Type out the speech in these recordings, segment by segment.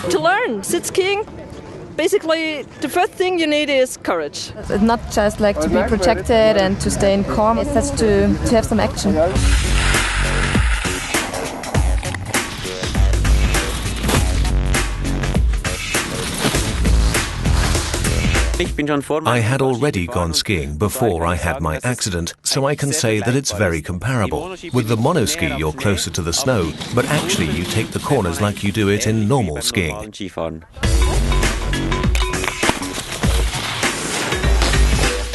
To learn SitSkiing, basically the first thing you need is courage. It's not just like to be protected and to stay in calm, it's just to have some action. I had already gone skiing before I had my accident, so I can say that it's very comparable. With the monoski, you're closer to the snow, but actually you take the corners like you do it in normal skiing.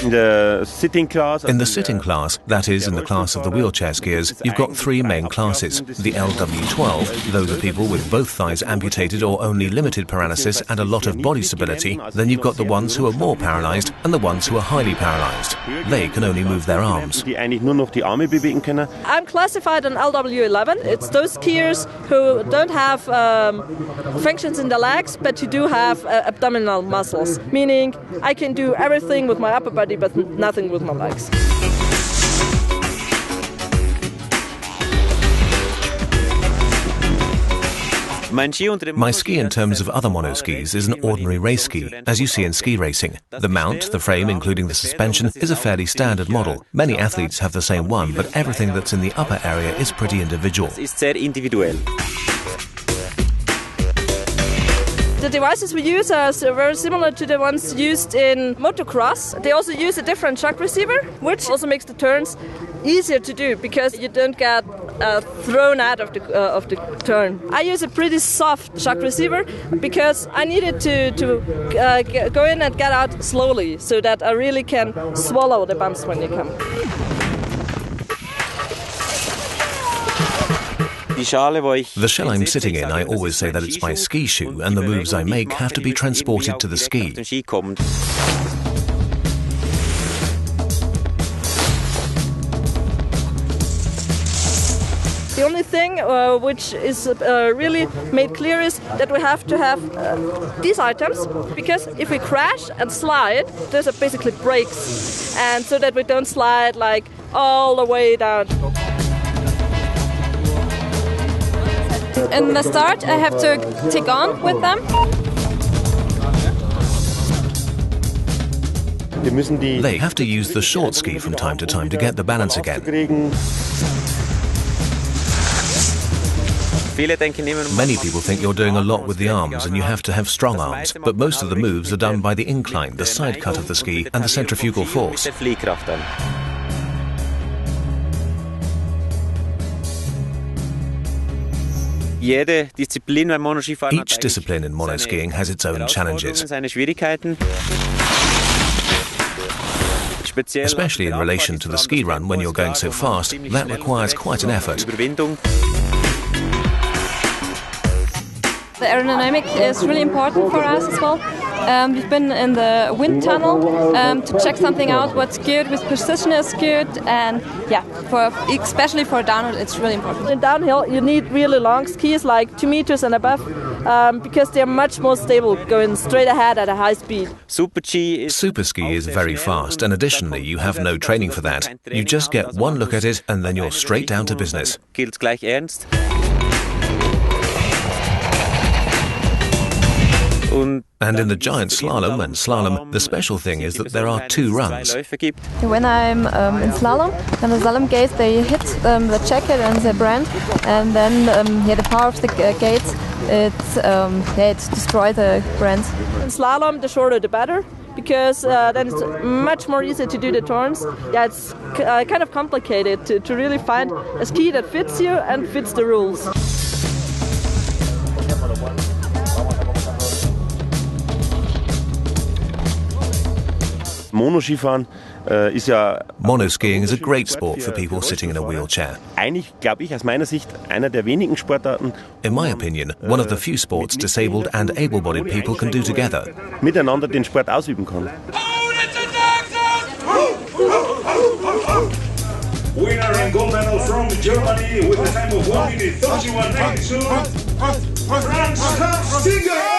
In the sitting class, that is, in the class of the wheelchair skiers, you've got three main classes. The LW12, those are people with both thighs amputated or only limited paralysis and a lot of body stability. Then you've got the ones who are more paralyzed and the ones who are highly paralyzed. They can only move their arms. I'm classified on LW11. It's those skiers who don't have functions in the legs, but who do have abdominal muscles, meaning I can do everything with my upper body but nothing with my legs. My ski in terms of other monoskis is an ordinary race ski, as you see in ski racing. The mount, the frame including the suspension, is a fairly standard model. Many athletes have the same one, but everything that's in the upper area is pretty individual. The devices we use are very similar to the ones used in motocross. They also use a different shock receiver, which also makes the turns easier to do because you don't get thrown out of the turn. I use a pretty soft shock receiver because I needed to go in and get out slowly so that I really can swallow the bumps when they come. The shell I'm sitting in, I always say that it's my ski shoe, and the moves I make have to be transported to the ski. The only thing which is really made clear is that we have to have these items, because if we crash and slide, there's basically brakes, and so that we don't slide like all the way down. In the start, I have to tick on with them. They have to use the short ski from time to time to get the balance again. Many people think you're doing a lot with the arms and you have to have strong arms, but most of the moves are done by the incline, the side cut of the ski, and the centrifugal force. Each discipline in monoskiing has its own challenges, especially in relation to the ski run when you're going so fast. That requires quite an effort. The aerodynamic is really important for us as well. We've been in the wind tunnel to check something out, what's good, with precision is good, and yeah, especially for downhill, it's really important. In downhill, you need really long skis, like 2 meters and above, because they're much more stable, going straight ahead at a high speed. Super ski is very fast, and additionally, you have no training for that. You just get one look at it, and then you're straight down to business. And in the giant slalom and slalom, the special thing is that there are 2 runs. When I'm in slalom, then the slalom gates, they hit the jacket and the brand, and then the power of the gates, it destroys the brand. In slalom, the shorter the better, because then it's much more easy to do the turns. Yeah, it's kind of complicated to really find a ski that fits you and fits the rules. Monoskiing is a great sport for people sitting in a wheelchair. In my opinion, one of the few sports disabled and able-bodied people can do together. Miteinander den Sport ausüben kann. Winner and gold medal from Germany with a time of 1 minute 31.82, Franz Stinger!